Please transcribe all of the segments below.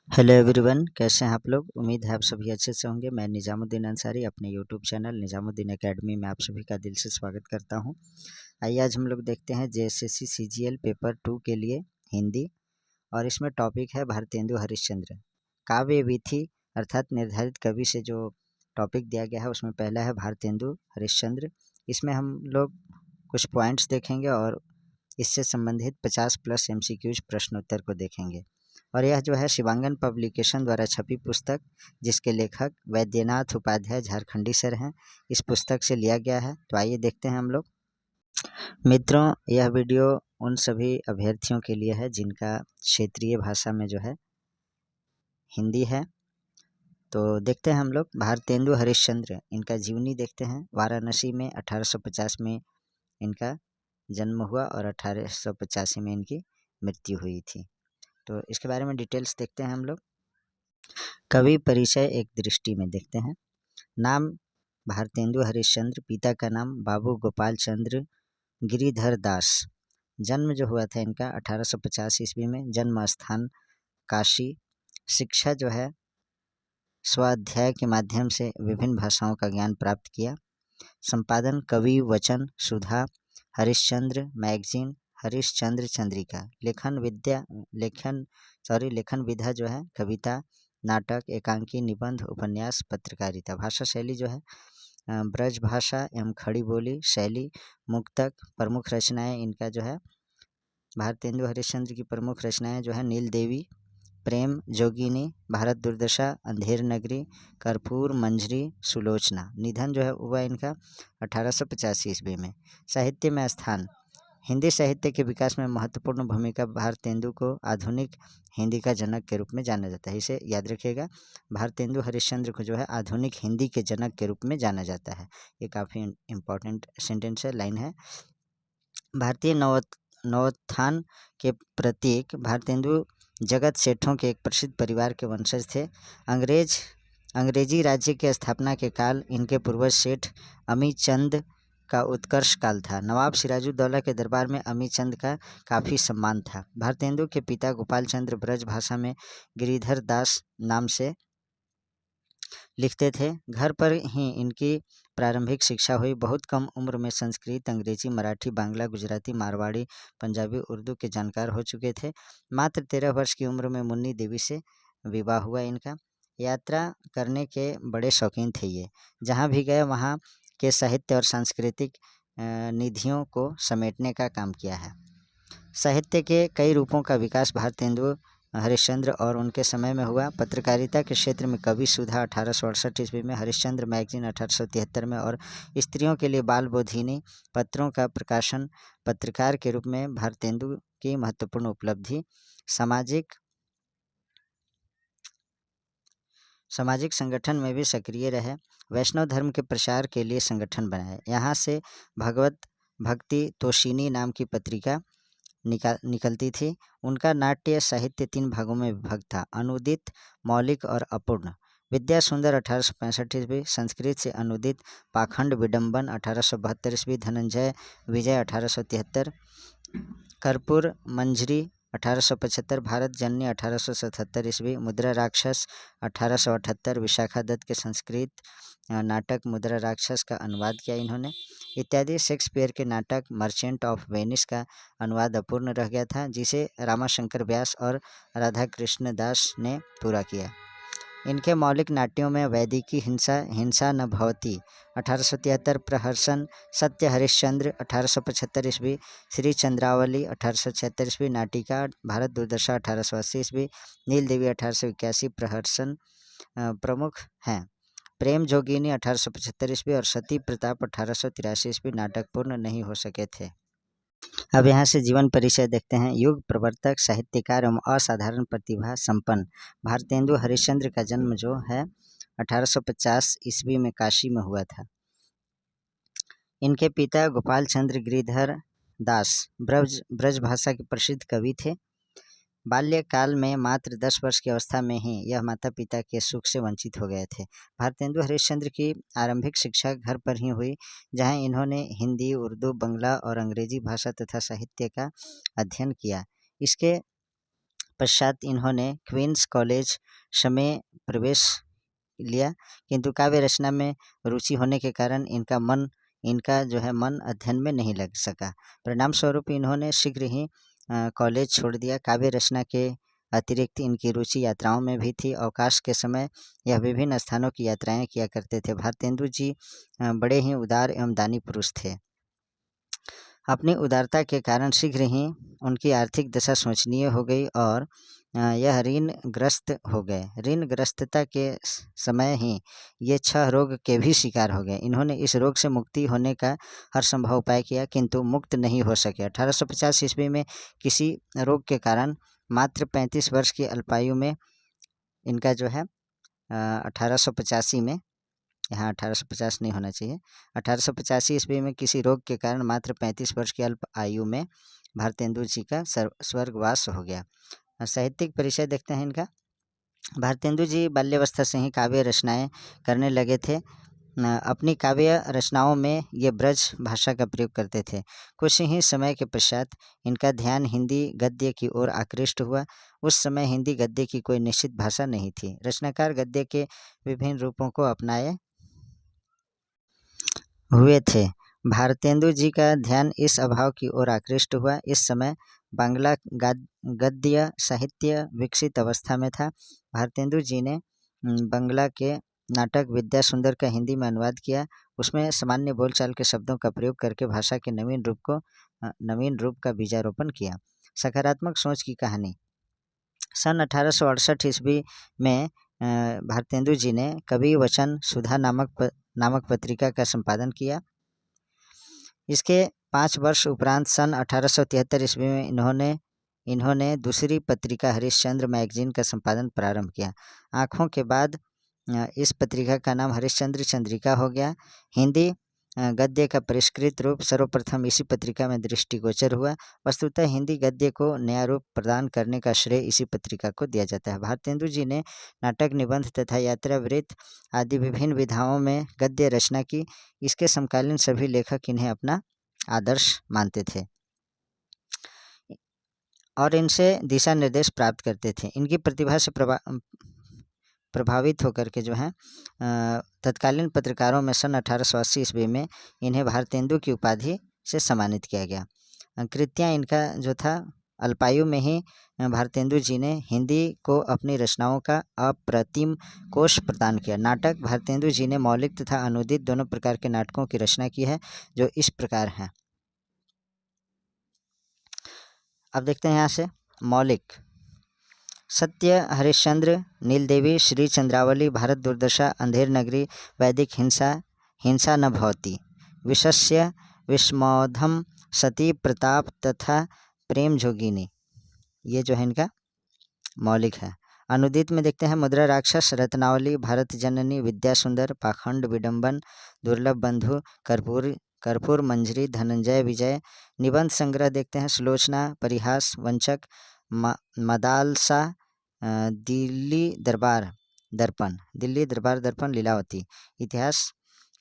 Hello everyone, कैसे हैं आप लोग। उम्मीद है आप सभी अच्छे से होंगे। मैं निजामुद्दीन अंसारी अपने यूट्यूब चैनल निजामुद्दीन एकेडमी में आप सभी का दिल से स्वागत करता हूं। आइए आज हम लोग देखते हैं जेएसएससी सीजीएल पेपर 2 के लिए हिंदी, और इसमें टॉपिक है भारतेंदु हरिश्चंद्र। काव्य विधि अर्थात निर्धारित कवि से जो टॉपिक दिया गया है उसमें पहला है भारतेंदु हरिश्चंद्र। इसमें हम लोग कुछ पॉइंट्स देखेंगे और इससे संबंधित 50+ MCQs प्रश्न उत्तर को देखेंगे। और यह जो है शिवांगन पब्लिकेशन द्वारा छपी पुस्तक, जिसके लेखक वैद्यनाथ उपाध्याय झारखंडी सर हैं, इस पुस्तक से लिया गया है। तो आइए देखते हैं हम लोग। मित्रों, यह वीडियो उन सभी अभ्यर्थियों के लिए है जिनका क्षेत्रीय भाषा में जो है हिंदी है। तो देखते हैं हम लोग भारतेंदु हरिश्चंद्र, इनका जीवनी देखते हैं। वाराणसी में 1850 में इनका जन्म हुआ और 1885 में इनकी मृत्यु हुई थी। तो इसके बारे में डिटेल्स देखते हैं हम लोग। कवि परिचय एक दृष्टि में देखते हैं। नाम भारतेंदु हरिश्चंद्र, पिता का नाम बाबू गोपाल चंद्र गिरिधर दास। जन्म जो हुआ था इनका 1850 ईस्वी में। जन्म स्थान काशी। शिक्षा जो है स्वाध्याय के माध्यम से विभिन्न भाषाओं का ज्ञान प्राप्त किया। संपादन कवि वचन सुधा, हरिश्चंद्र मैगजीन, हरिश्चंद्र चंद्रिका। लेखन विधा जो है कविता, नाटक, एकांकी, निबंध, उपन्यास, पत्रकारिता। भाषा शैली जो है ब्रज भाषा एवं खड़ी बोली शैली। मुक्तक। प्रमुख रचनाएं इनका जो है भारतेंदु हरिश्चंद्र की प्रमुख रचनाएं जो है नील देवी, प्रेम जोगिनी, भारत दुर्दशा, अंधेर नगरी, कर्पूर मंजरी, सुलोचना। निधन जो है हुआ इनका 1885 ईस्वी में। साहित्य में स्थान हिंदी साहित्य के विकास में महत्वपूर्ण भूमिका। भारतेंदु को आधुनिक हिंदी का जनक के रूप में जाना जाता है। इसे याद रखिएगा, भारतेंदु हरिश्चंद्र को जो है आधुनिक हिंदी के जनक के रूप में जाना जाता है। ये काफ़ी इम्पोर्टेंट सेंटेंस है, लाइन है। भारतीय नवोत्थान के प्रतीक भारतेंदु जगत सेठों के एक प्रसिद्ध परिवार के वंशज थे। अंग्रेजी राज्य की स्थापना के काल इनके पूर्वज सेठ अमीचंद का उत्कर्ष काल था। नवाब सिराजुद्दौला के दरबार में अमीचंद का काफ़ी सम्मान था। भारतेंदु के पिता गोपाल चंद्र ब्रज भाषा में गिरिधर दास नाम से लिखते थे। घर पर ही इनकी प्रारंभिक शिक्षा हुई। बहुत कम उम्र में संस्कृत, अंग्रेजी, मराठी, बांग्ला, गुजराती, मारवाड़ी, पंजाबी, उर्दू के जानकार हो चुके थे। मात्र 13 वर्ष की उम्र में मुन्नी देवी से विवाह हुआ इनका। यात्रा करने के बड़े शौकीन थे ये। जहाँ भी गए वहाँ के साहित्य और सांस्कृतिक निधियों को समेटने का काम किया है। साहित्य के कई रूपों का विकास भारतेंदु हरिश्चंद्र और उनके समय में हुआ। पत्रकारिता के क्षेत्र में कवि सुधा 1868 ईस्वी में, हरिश्चंद्र मैगजीन 1873 में और स्त्रियों के लिए बाल बोधिनी पत्रों का प्रकाशन। पत्रकार के रूप में भारतेंदु की महत्वपूर्ण उपलब्धि। सामाजिक संगठन में भी सक्रिय रहे। वैष्णव धर्म के प्रचार के लिए संगठन बनाए। यहाँ से भगवत भक्ति तोषिनी नाम की पत्रिका निकलती थी। उनका नाट्य साहित्य 3 भागों में विभक्त था: अनुदित, मौलिक और अपूर्ण। विद्या सुंदर 1865 ईस्वी, संस्कृत से अनुदित, पाखंड विडंबन 1872 ईस्वी, धनंजय विजय 1873, कर्पूर मंजरी 1875, भारत जननी 1877 ईस्वी, मुद्रा राक्षस 1878, विशाखा दत्त के संस्कृत नाटक मुद्रा राक्षस का अनुवाद किया इन्होंने इत्यादि। शेक्सपियर के नाटक मर्चेंट ऑफ वेनिस का अनुवाद अपूर्ण रह गया था, जिसे रामाशंकर व्यास और राधा कृष्ण दास ने पूरा किया। इनके मौलिक नाट्यों में वैदिकी हिंसा न भवती 1873, प्रहसन, सत्य हरिश्चंद्र 1875 ईस्वी, श्री चंद्रावली 1876 ईस्वी, नाटिका भारत दुर्दशा 1880 ईस्वी, नील देवी 1881, प्रहसन प्रमुख हैं। प्रेम जोगिनी 1875 ईस्वी और सती प्रताप 1883 ईस्वी नाटक पूर्ण नहीं हो सके थे। अब यहाँ से जीवन परिचय देखते हैं। युग प्रवर्तक, साहित्यकार एवं असाधारण प्रतिभा संपन्न भारतेंदु हरिश्चंद्र का जन्म जो है 1850 ईस्वी में काशी में हुआ था। इनके पिता गोपाल चंद्र गिरिधर दास ब्रज भाषा के प्रसिद्ध कवि थे। बाल्यकाल में मात्र 10 वर्ष की अवस्था में ही यह माता पिता के सुख से वंचित हो गए थे। भारतेंदु हरिश्चंद्र की आरंभिक शिक्षा घर पर ही हुई, जहां इन्होंने हिंदी, उर्दू, बंगला और अंग्रेजी भाषा तथा साहित्य का अध्ययन किया। इसके पश्चात इन्होंने क्वींस कॉलेज में प्रवेश लिया, किंतु काव्य रचना में रुचि होने के कारण इनका जो है मन अध्ययन में नहीं लग सका। परिणाम स्वरूप इन्होंने शीघ्र ही कॉलेज छोड़ दिया। काव्य रचना के अतिरिक्त इनकी रुचि यात्राओं में भी थी। अवकाश के समय यह विभिन्न स्थानों की यात्राएं किया करते थे। भारतेंदु जी बड़े ही उदार एवं दानी पुरुष थे। अपनी उदारता के कारण शीघ्र ही उनकी आर्थिक दशा शोचनीय हो गई और यह ऋणग्रस्त हो गए। ऋणग्रस्तता के समय ही ये 6 रोग के भी शिकार हो गए। इन्होंने इस रोग से मुक्ति होने का हर संभव उपाय किया, किंतु मुक्त नहीं हो सके। 1850 ईस्वी में किसी रोग के कारण मात्र 35 वर्ष की अल्पायु में इनका जो है 1885 में, यहाँ 1850 नहीं होना चाहिए, 1885 ईस्वी में किसी रोग के कारण मात्र 35 वर्ष की अल्प आयु में भारतेंदु जी का स्वर्गवास हो गया। साहित्यिक परिचय देखते हैं इनका। भारतेंदु जी बाल्यावस्था से ही काव्य रचनाएं करने लगे थे। अपनी काव्य रचनाओं में ये ब्रज भाषा का प्रयोग करते थे। कुछ ही समय के पश्चात इनका ध्यान हिंदी गद्य की ओर आकृष्ट हुआ। उस समय हिंदी गद्य की कोई निश्चित भाषा नहीं थी। रचनाकार गद्य के विभिन्न रूपों को अपनाए हुए थे। भारतेंदु जी का ध्यान इस अभाव की ओर आकृष्ट हुआ। इस समय बांग्ला गद्य साहित्य विकसित अवस्था में था। भारतेंदु जी ने बांग्ला के नाटक विद्या सुंदर का हिंदी में अनुवाद किया। उसमें सामान्य बोलचाल के शब्दों का प्रयोग करके भाषा के नवीन रूप का बीजारोपण किया। सकारात्मक सोच की कहानी। सन 1868 ईस्वी में भारतेंदु जी ने कवि वचन सुधा नामक पत्रिका का संपादन किया। इसके 5 वर्ष उपरांत सन 1873 ईस्वी में इन्होंने दूसरी पत्रिका हरिश्चंद्र मैगजीन का संपादन प्रारंभ किया। आँखों के बाद इस पत्रिका का नाम हरिश्चंद्र चंद्रिका हो गया। हिंदी गद्य का परिष्कृत रूप सर्वप्रथम इसी पत्रिका में दृष्टिगोचर हुआ। वस्तुतः हिंदी गद्य को नया रूप प्रदान करने का श्रेय इसी पत्रिका को दिया जाता है। भारतेंदु जी ने नाटक, निबंध तथा यात्रा वृत्त आदि विभिन्न विधाओं में गद्य रचना की। इसके समकालीन सभी लेखक इन्हें अपना आदर्श मानते थे और इनसे दिशा निर्देश प्राप्त करते थे। इनकी प्रतिभा से प्रभावित होकर के जो है तत्कालीन पत्रकारों में सन 1880 ईस्वी में इन्हें भारतेंदु की उपाधि से सम्मानित किया गया। कृतियाँ इनका जो था, अल्पायु में ही भारतेंदु जी ने हिंदी को अपनी रचनाओं का अप्रतिम कोश प्रदान किया। नाटक। भारतेंदु जी ने मौलिक तथा अनुदित दोनों प्रकार के नाटकों की रचना की है, जो इस प्रकार हैं। अब देखते हैं यहाँ से मौलिक। सत्य, हरिश्चंद्र, नीलदेवी, श्री चंद्रावली, भारत दुर्दशा, अंधेर नगरी, वैदिक हिंसा न भवति, विशस्य विस्मौधम, सती प्रताप तथा प्रेम जोगिनी, ये जो है इनका मौलिक है। अनुदित में देखते हैं मुद्रा राक्षस, रत्नावली, भारत जननी, विद्या सुंदर, पाखंड, विडंबन, दुर्लभ बंधु, कर्पूर मंजरी, धनंजय विजय। निबंध संग्रह देखते हैं सुलोचना, परिहास, वंचक, मदालसा, दिल्ली दरबार दर्पण, लीलावती। इतिहास।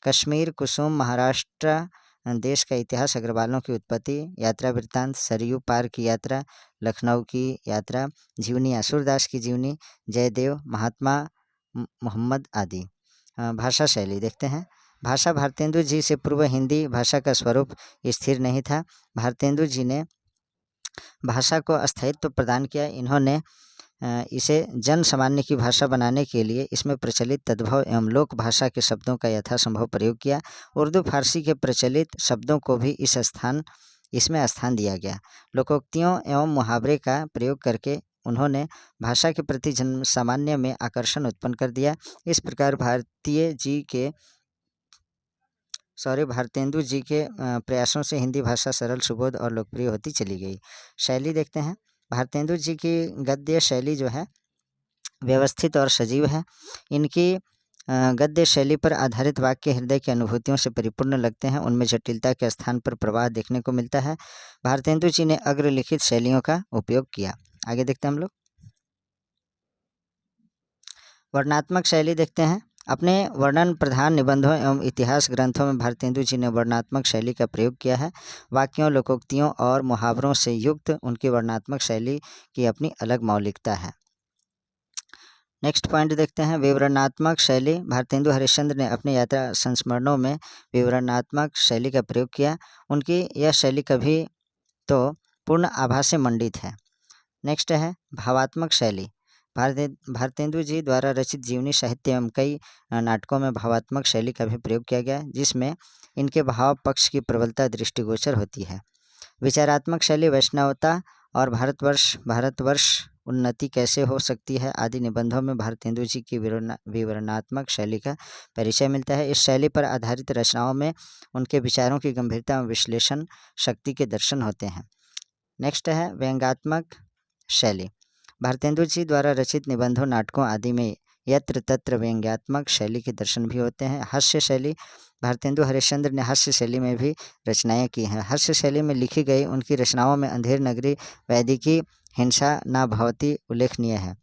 कश्मीर, कुसुम, महाराष्ट्र देश का इतिहास, अग्रवालों की उत्पत्ति, यात्रा वृत्तांत, सरयू पार की यात्रा, लखनऊ की यात्रा, जीवनी, असुरदास की जीवनी, जयदेव, महात्मा मोहम्मद आदि। भाषा शैली देखते हैं। भाषा। भारतेंदु जी से पूर्व हिंदी भाषा का स्वरूप स्थिर नहीं था। भारतेंदु जी ने भाषा को अस्थायित्व प्रदान किया। इन्होंने इसे जन सामान्य की भाषा बनाने के लिए इसमें प्रचलित तद्भव एवं लोक भाषा के शब्दों का यथासंभव प्रयोग किया। उर्दू फारसी के प्रचलित शब्दों को भी इसमें स्थान दिया गया। लोकोक्तियों एवं मुहावरे का प्रयोग करके उन्होंने भाषा के प्रति जन सामान्य में आकर्षण उत्पन्न कर दिया। इस प्रकार भारतेंदु जी के प्रयासों से हिंदी भाषा सरल, सुबोध और लोकप्रिय होती चली गई। शैली देखते हैं। भारतेंदु जी की गद्य शैली जो है व्यवस्थित और सजीव है। इनकी गद्य शैली पर आधारित वाक्य हृदय की अनुभूतियों से परिपूर्ण लगते हैं। उनमें जटिलता के स्थान पर प्रवाह देखने को मिलता है। भारतेंदु जी ने अग्रलिखित शैलियों का उपयोग किया। आगे देखते हैं हम लोग। वर्णात्मक शैली देखते हैं। अपने वर्णन प्रधान निबंधों एवं इतिहास ग्रंथों में भारतेंदु जी ने वर्णनात्मक शैली का प्रयोग किया है। वाक्यों, लोकोक्तियों और मुहावरों से युक्त उनकी वर्णनात्मक शैली की अपनी अलग मौलिकता है। नेक्स्ट पॉइंट देखते हैं, विवरणात्मक शैली। भारतेंदु हरिश्चंद्र ने अपने यात्रा संस्मरणों में विवरणात्मक शैली का प्रयोग किया। उनकी यह शैली कभी तो पूर्ण आभास से मंडित है। नेक्स्ट है भावात्मक शैली। भारतेंदु जी द्वारा रचित जीवनी साहित्य एवं कई नाटकों में भावात्मक शैली का भी प्रयोग किया गया, जिसमें इनके भाव पक्ष की प्रबलता दृष्टिगोचर होती है। विचारात्मक शैली, वैष्णवता और भारतवर्ष उन्नति कैसे हो सकती है आदि निबंधों में भारतेंदु जी की विवरणात्मक शैली का परिचय मिलता है। इस शैली पर आधारित रचनाओं में उनके विचारों की गंभीरता और विश्लेषण शक्ति के दर्शन होते हैं। नेक्स्ट है व्यंग्यात्मक शैली। भारतेंदु जी द्वारा रचित निबंधों, नाटकों आदि में यत्र तत्र व्यंग्यात्मक शैली के दर्शन भी होते हैं। हास्य शैली। भारतेंदु हरिश्चंद्र ने हास्य शैली में भी रचनाएं की हैं। हास्य शैली में लिखी गई उनकी रचनाओं में अंधेर नगरी, वैदिकी, हिंसा न भवती उल्लेखनीय है।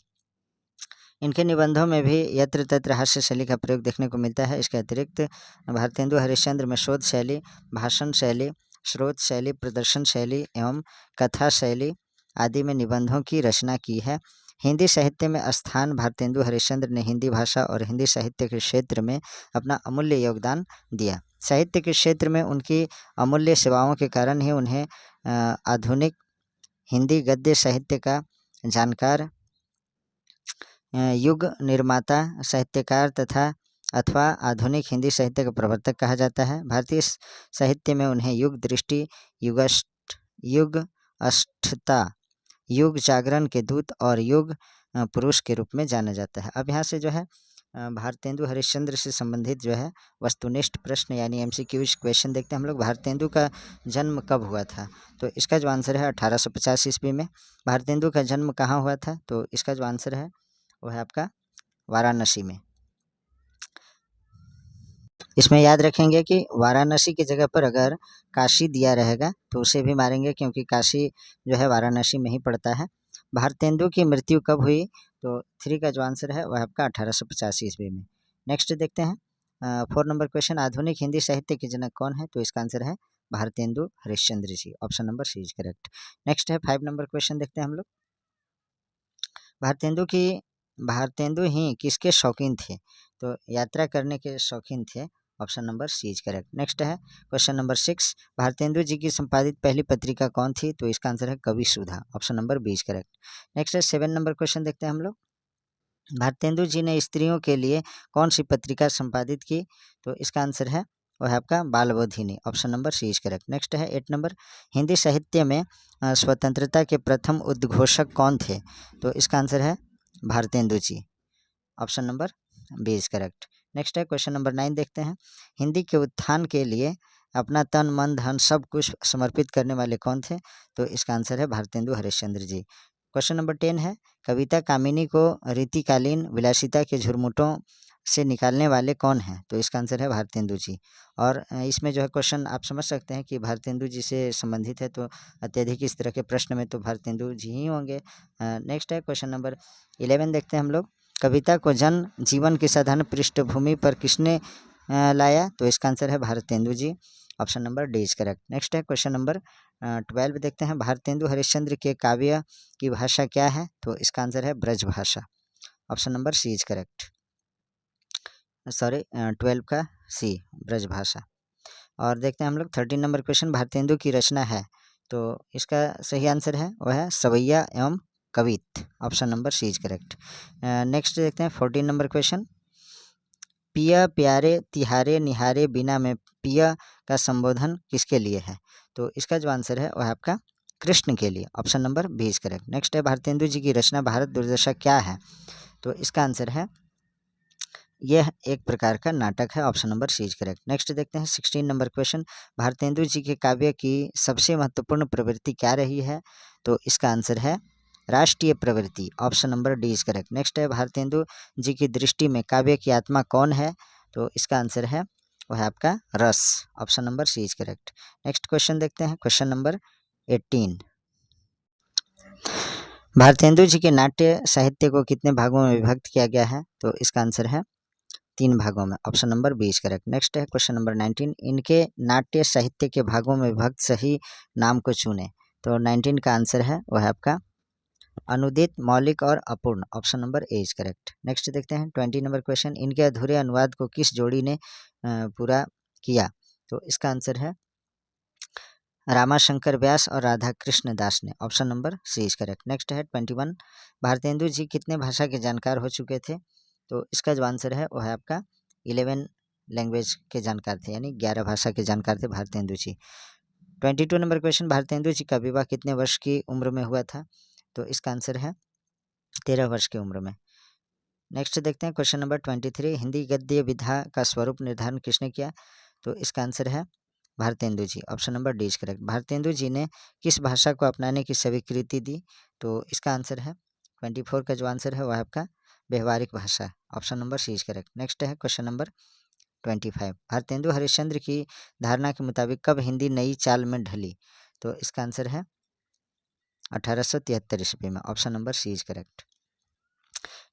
इनके निबंधों में भी यत्र तत्र हास्य शैली का प्रयोग देखने को मिलता है। इसके अतिरिक्त भारतेंदु हरिश्चंद्र में शोध शैली, भाषण शैली, स्रोत शैली, प्रदर्शन शैली एवं कथा शैली आदि में निबंधों की रचना की है। हिंदी साहित्य में स्थान। भारतेंदु हरिश्चंद्र ने हिंदी भाषा और हिंदी साहित्य के क्षेत्र में अपना अमूल्य योगदान दिया। साहित्य के क्षेत्र में उनकी अमूल्य सेवाओं के कारण ही उन्हें आधुनिक हिंदी गद्य साहित्य का जानकार, युग निर्माता, साहित्यकार तथा अथवा आधुनिक हिंदी साहित्य का प्रवर्तक कहा जाता है। भारतीय साहित्य में उन्हें युग दृष्टि, युग अष्टता, युग जागरण के दूत और युग पुरुष के रूप में जाना जाता है। अब यहाँ से जो है भारतेंदु हरिश्चंद्र से संबंधित जो है वस्तुनिष्ठ प्रश्न यानी एमसीक्यूज क्वेश्चन देखते हैं हम लोग। भारतेंदु का जन्म कब हुआ था? तो इसका जो आंसर है 1850 ईस्वी में। भारतेंदु का जन्म कहाँ हुआ था? तो इसका जो आंसर है वो है आपका वाराणसी में। इसमें याद रखेंगे कि वाराणसी की जगह पर अगर काशी दिया रहेगा तो उसे भी मारेंगे, क्योंकि काशी जो है वाराणसी में ही पड़ता है। भारतेंदु की मृत्यु कब हुई? तो 3 का जो आंसर है वह आपका 1885 ईस्वी में। नेक्स्ट देखते हैं 4 नंबर क्वेश्चन, आधुनिक हिंदी साहित्य के जनक कौन है? तो इसका आंसर है Bharatendu Harishchandra ji. Option number C is correct. Next है 5 नंबर क्वेश्चन देखते हैं हम लोग। भारतेंदु ही किसके शौकीन थे? तो यात्रा करने के शौकीन थे। Option number C is correct. Next है क्वेश्चन नंबर 6, भारतेंदु जी की संपादित पहली पत्रिका कौन थी? तो इसका आंसर है Kavi Sudha. Option number B is correct. Next है 7 नंबर क्वेश्चन देखते हैं हम लोग। भारतेंदु जी ने स्त्रियों के लिए कौन सी पत्रिका संपादित की? तो इसका आंसर है वह है आपका Balabodhini. Option number C is correct. Next है 8 नंबर, हिंदी साहित्य में स्वतंत्रता के प्रथम उद्घोषक कौन थे? तो इसका आंसर है Bharatendu ji. Option number B is correct. Next है क्वेश्चन नंबर 9 देखते हैं, हिंदी के उत्थान के लिए अपना तन मन धन सब कुछ समर्पित करने वाले कौन थे? तो इसका आंसर है भारतेंदु हरिश्चंद्र जी। क्वेश्चन नंबर 10 है, कविता कामिनी को रीतिकालीन विलासिता के झुरमुटों से निकालने वाले कौन हैं? तो इसका आंसर है भारतेंदु जी। और इसमें जो है क्वेश्चन आप समझ सकते हैं कि भारतेंदु जी से संबंधित है, तो अत्यधिक इस तरह के प्रश्न में तो भारतेंदु जी ही होंगे। नेक्स्ट है क्वेश्चन नंबर 11 देखते हैं हम लोग, कविता को जन जीवन की साधारण पृष्ठभूमि पर किसने लाया? तो इसका आंसर है Bharatendu ji. Option number D is correct. Next है क्वेश्चन नंबर 12 देखते हैं, भारतेंदु हरिश्चंद्र के काव्य की भाषा क्या है? तो इसका आंसर है Braj Bhasha. Option number C is correct. Sorry 12 का सी, ब्रज भाषा। और देखते हैं हम लोग 13 नंबर क्वेश्चन, भारतेंदु की रचना है, तो इसका सही आंसर है वह है सवैया एवं कवित। Option number C is correct. Next देखते हैं 14 नंबर क्वेश्चन, पिया प्यारे तिहारे निहारे बिना में पिया का संबोधन किसके लिए है? तो इसका जो आंसर है वह आपका कृष्ण के लिए। Option number B is correct. Next है भारतेंदु जी की रचना भारत दुर्दशा क्या है? तो इसका आंसर है यह एक प्रकार का नाटक है। Option number C is correct. Next देखते हैं 16 नंबर क्वेश्चन, भारतेंदु जी के काव्य की सबसे महत्वपूर्ण प्रवृत्ति क्या रही है? तो इसका आंसर है राष्ट्रीय प्रवृत्ति। Option number D is correct. Next है भारतेंदु जी की दृष्टि में काव्य की आत्मा कौन है? तो इसका आंसर है वह है आपका रस। Option number C is correct. Next question देखते हैं क्वेश्चन नंबर 18, भारतेंदु जी के नाट्य साहित्य को कितने भागों में विभक्त किया गया है? तो इसका आंसर है 3 भागों में, option number B is correct. Next है क्वेश्चन नंबर 19, इनके नाट्य साहित्य के भागों में विभक्त सही नाम को चुने। तो 19 का आंसर है वो है आपका अनुदित, मौलिक और अपूर्ण, option number A is correct. Next देखते हैं 20 नंबर क्वेश्चन, इनके अधूरे अनुवाद को किस जोड़ी ने पूरा किया। तो इसका आंसर है रामाशंकर व्यास और राधा कृष्ण दास ने, option number C is correct. Next है 21, भारतेंदु जी कितने भाषा के जानकार हो चुके थे। तो इसका जो आंसर है वो है आपका 11 लैंग्वेज के जानकार थे, यानी 11 भाषा के जानकार थे भारतेंदु जी। 22 नंबर क्वेश्चन, भारतेंदु जी का विवाह कितने वर्ष की उम्र में हुआ था। तो इसका आंसर है 13 वर्ष की उम्र में। नेक्स्ट देखते हैं क्वेश्चन नंबर 23, हिंदी गद्य विधा का स्वरूप निर्धारण किसने किया। तो इसका आंसर है Bharatendu ji, option number D is correct. Bharatendu ji ने किस भाषा को अपनाने की स्वीकृति दी। तो इसका आंसर है 24 का जो आंसर है वह आपका व्यवहारिक भाषा, option number C is correct. Next है क्वेश्चन नंबर 25, भारतेंदु हरिश्चंद्र की धारणा के मुताबिक कब हिंदी नई चाल में ढली। तो इसका आंसर है 1873 ईस्वी में, option number C is correct.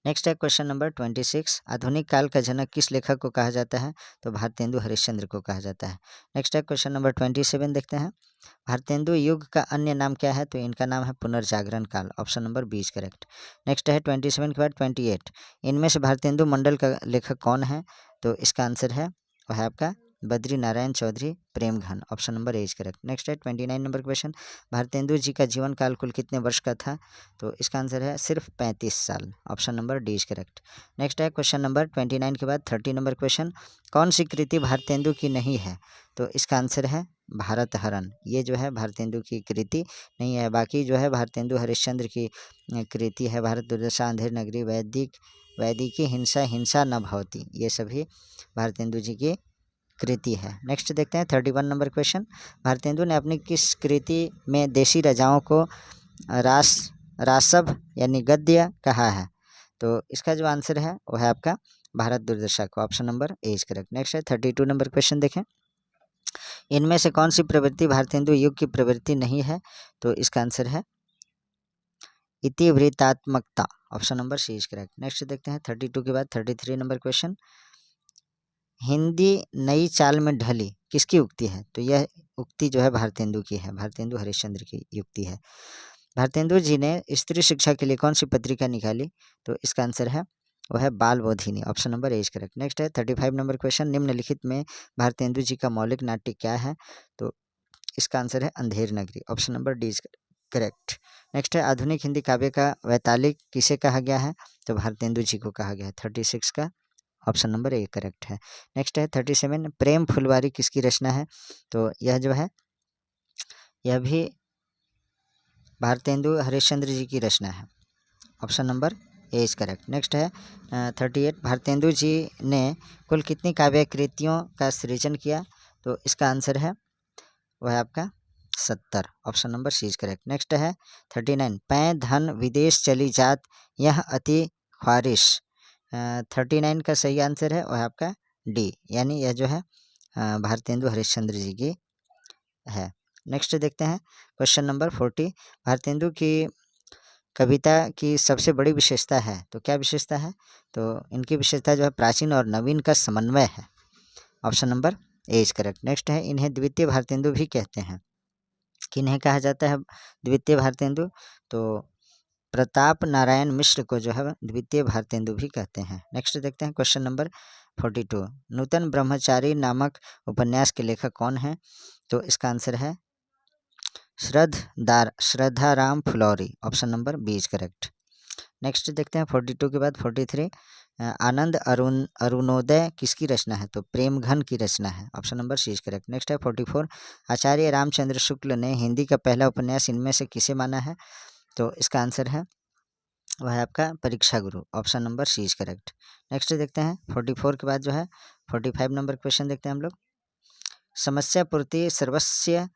Next है क्वेश्चन नंबर 26, आधुनिक काल का जनक किस लेखक को कहा जाता है। तो भारतेंदु हरिश्चंद्र को कहा जाता है। नेक्स्ट है क्वेश्चन नंबर 27 देखते हैं, भारतेंदु युग का अन्य नाम क्या है। तो इनका नाम है पुनर्जागरण काल, option number B is correct. Next है 27 के बाद 28, इनमें से भारतेंदु मंडल का लेखक कौन है। तो इसका आंसर है वह है आपका Badri Narayan Chaudhary Premghan, option number A is correct. Next है 29 नंबर क्वेश्चन, भारतेंदु जी का जीवन काल कुल कितने वर्ष का था। तो इसका आंसर है सिर्फ 35 साल, option number D is correct. Next है क्वेश्चन नंबर 29 के बाद 30 नंबर क्वेश्चन, कौन सी कृति भारतेंदु की नहीं है। तो इसका आंसर है भारत हरण, ये जो है भारतेंदु की कृति नहीं है। बाकी जो है भारतेंदु हरिश्चंद्र की कृति है, भारत दुर्दशा, अंधेर नगरी, वैदिकी हिंसा, हिंसा न भवती, ये सभी भारतेंदु जी की कृति है। नेक्स्ट देखते हैं 31 नंबर क्वेश्चन, भारतेंदु ने अपनी किस कृति में देशी राजाओं को रासभ यानी गद्य कहा है। तो इसका जो आंसर है वो है आपका भारत दुर्दशा को, option number A is correct. Next है 32 नंबर क्वेश्चन देखें, इनमें से कौन सी प्रवृत्ति भारतेंदु युग की प्रवृत्ति नहीं है। तो इसका आंसर है इतिवृत्तात्मकता, option number C is correct. Next देखते हैं 32 के बाद 33 नंबर क्वेश्चन, हिंदी नई चाल में ढली किसकी उक्ति है। तो यह उक्ति जो है भारतेंदु की है, भारतेंदु हरिश्चंद्र की युक्ति है। भारतेंदु जी ने स्त्री शिक्षा के लिए कौन सी पत्रिका निकाली। तो इसका आंसर है वह है बाल Bodhini, option number A is correct. Next है 35 नंबर क्वेश्चन, निम्नलिखित में भारतेंदु जी का मौलिक नाट्य क्या है। तो इसका आंसर है Andher Nagari, option number D is correct. Next है आधुनिक हिंदी काव्य का वैतालिक किसे कहा गया है। तो भारतेंदु जी को कहा गया है, 36 का ऑप्शन नंबर ए करेक्ट है। नेक्स्ट है 37, प्रेम फुलवारी किसकी रचना है। तो यह जो है यह भी भारतेंदु हरिश्चंद्र जी की रचना है, option number A is correct. Next है 38, भारतेंदु जी ने कुल कितनी काव्य कृतियों का सृजन किया। तो इसका आंसर है वह आपका 70, option number C is correct. Next है 39, पै धन विदेश चली जात यह अति ख्वारिश, 39 का सही आंसर है वह आपका डी, यानी यह जो है भारतेंदु हरिश्चंद्र जी की है। नेक्स्ट देखते हैं क्वेश्चन नंबर 40, भारतेंदु की कविता की सबसे बड़ी विशेषता है। तो क्या विशेषता है। तो इनकी विशेषता जो है प्राचीन और नवीन का समन्वय है, option number A is correct. Next है इन्हें द्वितीय भारतेंदु भी कहते हैं, किन्हें कहा जाता है द्वितीय भारतेंदु। तो प्रताप नारायण मिश्र को जो है द्वितीय भारतेंदु भी कहते हैं। नेक्स्ट देखते हैं क्वेश्चन नंबर 42, नूतन ब्रह्मचारी नामक उपन्यास के लेखक कौन है। तो इसका आंसर है Shraddharam Phillauri, option number B is correct. Next देखते हैं 42 के बाद 43, आनंद अरुणोदय किसकी रचना है। तो प्रेमघन की रचना है, option number C is correct. Next है 44, आचार्य रामचंद्र शुक्ल ने हिंदी का पहला उपन्यास इनमें से किसे माना है। तो इसका आंसर है वह है आपका Pariksha Guru, option number C is correct. Next देखते हैं 44 के बाद जो है 45 नंबर क्वेश्चन देखते हैं हम लोग, समस्या पूर्ति सर्वस्व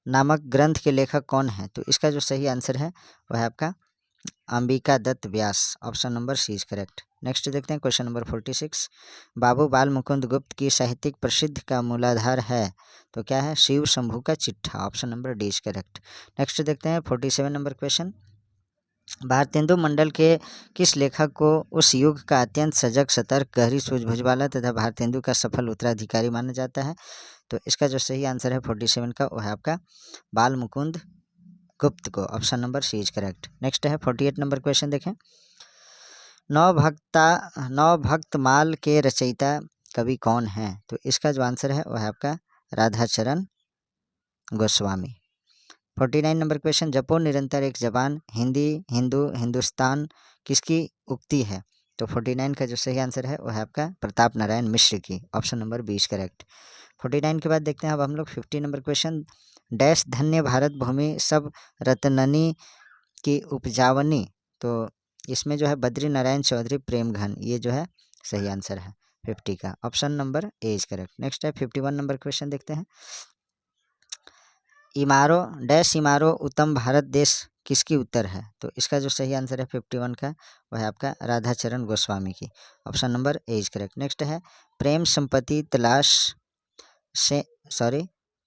नामक ग्रंथ के लेखक कौन है। तो इसका जो सही आंसर है वह है आपका Ambika Datt Vyas, option number C is correct. Next देखते हैं क्वेश्चन नंबर 46, बाबू बाल मुकुंद गुप्त की साहित्यिक प्रसिद्ध का मूलाधार है। तो क्या है, शिव शंभू का चिट्ठा, option number D is correct. Next देखते हैं 47 नंबर क्वेश्चन, भारतेंदु मंडल के किस लेखक को उस युग का अत्यंत सजग, सतर्क, गहरी सूझबूझ वाला तथा भारतेंदु का सफल उत्तराधिकारी माना जाता है? तो इसका जो सही आंसर है 47 का, वो है आपका बाल मुकुंद गुप्त को। Option number C is correct. Next है 48 नंबर क्वेश्चन देखें। नवभक्तमाल के रचयिता कवि कौन है? तो इसका जो आंसर है वह है आपका राधाचरण गोस्वामी। 49 नंबर क्वेश्चन, जपो निरंतर एक जबान, हिंदी, हिंदू, हिंदुस्तान किसकी उक्ति है? तो 49 का जो सही आंसर है वह है आपका प्रताप नारायण मिश्र की। Option number 20 correct. 49 के बाद देखते हैं अब हम लोग 50 नंबर क्वेश्चन, डैश धन्य भारत भूमि सब रतननी की उपजावनी। तो इसमें जो है बद्री नारायण चौधरी प्रेम घन, ये जो है सही आंसर है 50 का। Option number A is correct. Next है 51 नंबर क्वेश्चन देखते हैं। इमारो डैश इमारो उत्तम भारत देश किसकी उत्तर है? तो इसका जो सही आंसर है 51 का, वह है आपका राधाचरण गोस्वामी की। Option number A is correct. Next है प्रेम संपत्ति तलाश से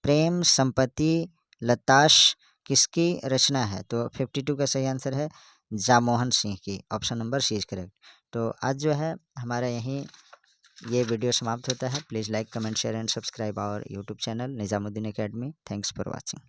प्रेम संपत्ति लताश किसकी रचना है? तो 52 का सही आंसर है जामोहन सिंह की। Option number C is correct. तो आज जो है हमारा यहीं ये वीडियो समाप्त होता है। Please like, comment, share and subscribe our YouTube channel Nizamuddin academy. Thanks for watching.